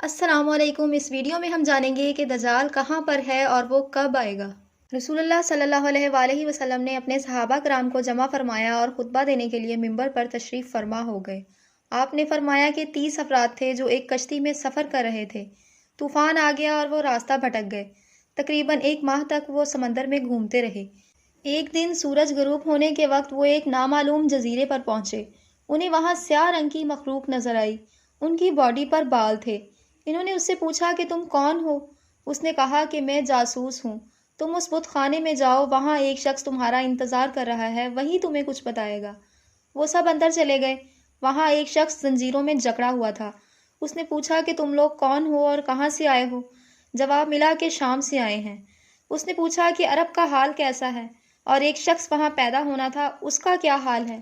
السلام علیکم۔ اس ویڈیو میں ہم جانیں گے کہ دجال کہاں پر ہے اور وہ کب آئے گا۔ رسول اللہ صلی اللہ علیہ وآلہ وسلم نے اپنے صحابہ کرام کو جمع فرمایا اور خطبہ دینے کے لیے ممبر پر تشریف فرما ہو گئے۔ آپ نے فرمایا کہ 30 افراد تھے جو ایک کشتی میں سفر کر رہے تھے۔ طوفان آ گیا اور وہ راستہ بھٹک گئے۔ تقریباً 1 ماہ تک وہ سمندر میں گھومتے رہے۔ ایک دن سورج غروب ہونے کے وقت وہ ایک نامعلوم جزیرے پر پہنچے۔ انہیں وہاں سیاہ رنگ کی مخلوق نظر آئی۔ ان کی باڈی پر بال تھے۔ انہوں نے اس سے پوچھا کہ تم کون ہو؟ اس نے کہا کہ میں جاسوس ہوں۔ تم اس بت خانے میں جاؤ، وہاں ایک شخص تمہارا انتظار کر رہا ہے، وہی تمہیں کچھ بتائے گا۔ وہ سب اندر چلے گئے۔ وہاں ایک شخص زنجیروں میں جکڑا ہوا تھا۔ اس نے پوچھا کہ تم لوگ کون ہو اور کہاں سے آئے ہو؟ جواب ملا کہ شام سے آئے ہیں۔ اس نے پوچھا کہ عرب کا حال کیسا ہے اور ایک شخص وہاں پیدا ہونا تھا، اس کا کیا حال ہے؟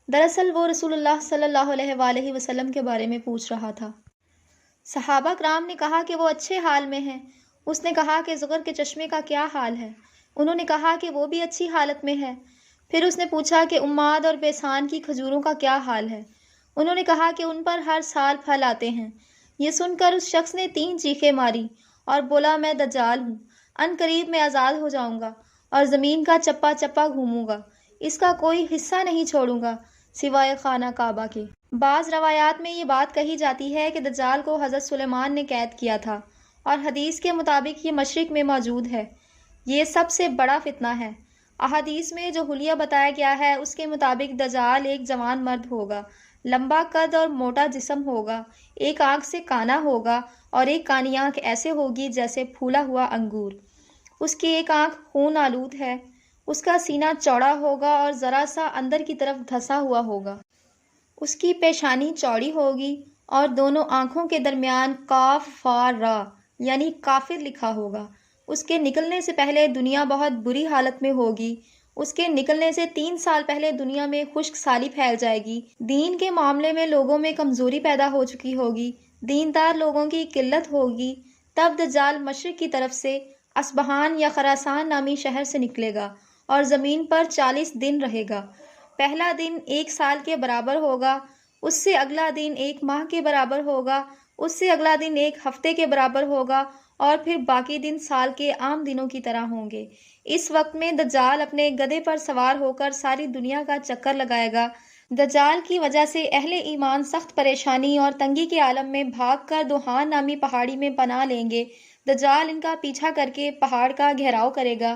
دراصل وہ رسول اللہ صلی اللہ علیہ وآلہ وسلم کے بارے میں پوچھ رہا تھا۔ صحابہ کرام نے کہا کہ وہ اچھے حال میں ہیں۔ اس نے کہا کہ زغر کے چشمے کا کیا حال ہے؟ انہوں نے کہا کہ وہ بھی اچھی حالت میں ہے۔ پھر اس نے پوچھا کہ عماد اور بیسان کی کھجوروں کا کیا حال ہے؟ انہوں نے کہا کہ ان پر ہر سال پھل آتے ہیں۔ یہ سن کر اس شخص نے 3 چیخیں ماری اور بولا میں دجال ہوں، ان قریب میں آزاد ہو جاؤں گا اور زمین کا چپا چپا گھوموں گا، اس کا کوئی حصہ نہیں چھوڑوں گا سوائے خانہ کعبہ کے۔ بعض روایات میں یہ بات کہی جاتی ہے کہ دجال کو حضرت سلیمان نے قید کیا تھا، اور حدیث کے مطابق یہ مشرق میں موجود ہے۔ یہ سب سے بڑا فتنہ ہے۔ احادیث میں جو حلیہ بتایا گیا ہے اس کے مطابق دجال ایک جوان مرد ہوگا، لمبا قد اور موٹا جسم ہوگا، ایک آنکھ سے کانا ہوگا اور ایک کانی آنکھ ایسے ہوگی جیسے پھولا ہوا انگور۔ اس کی ایک آنکھ خون آلود ہے۔ اس کا سینہ چوڑا ہوگا اور ذرا سا اندر کی طرف دھسا ہوا ہوگا۔ اس کی پیشانی چوڑی ہوگی اور دونوں آنکھوں کے درمیان کاف فا را یعنی کافر لکھا ہوگا۔ اس کے نکلنے سے پہلے دنیا بہت بری حالت میں ہوگی۔ اس کے نکلنے سے 3 سال پہلے دنیا میں خشک سالی پھیل جائے گی۔ دین کے معاملے میں لوگوں میں کمزوری پیدا ہو چکی ہوگی۔ دیندار لوگوں کی قلت ہوگی۔ تب دجال مشرق کی طرف سے اصبہان یا خراسان نامی شہر سے نکلے گا اور زمین پر 40 دن رہے گا۔ پہلا دن 1 سال کے برابر ہوگا، اس سے اگلا دن 1 ماہ کے برابر ہوگا، اس سے اگلا دن 1 ہفتے کے برابر ہوگا اور پھر باقی دن سال کے عام دنوں کی طرح ہوں گے۔ اس وقت میں دجال اپنے گدھے پر سوار ہو کر ساری دنیا کا چکر لگائے گا۔ دجال کی وجہ سے اہل ایمان سخت پریشانی اور تنگی کے عالم میں بھاگ کر دوحان نامی پہاڑی میں پناہ لیں گے۔ دجال ان کا پیچھا کر کے پہاڑ کا گھیراؤ کرے گا۔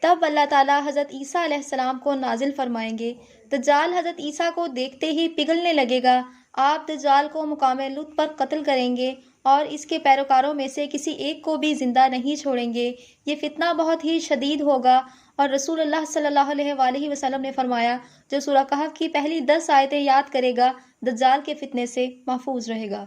تب اللہ تعالیٰ حضرت عیسیٰ علیہ السلام کو نازل فرمائیں گے۔ دجال حضرت عیسیٰ کو دیکھتے ہی پگھلنے لگے گا۔ آپ دجال کو مقام لط پر قتل کریں گے اور اس کے پیروکاروں میں سے کسی ایک کو بھی زندہ نہیں چھوڑیں گے۔ یہ فتنہ بہت ہی شدید ہوگا، اور رسول اللہ صلی اللہ علیہ وآلہ وسلم نے فرمایا جو سورہ کہف کی پہلی 10 آیتیں یاد کرے گا دجال کے فتنے سے محفوظ رہے گا۔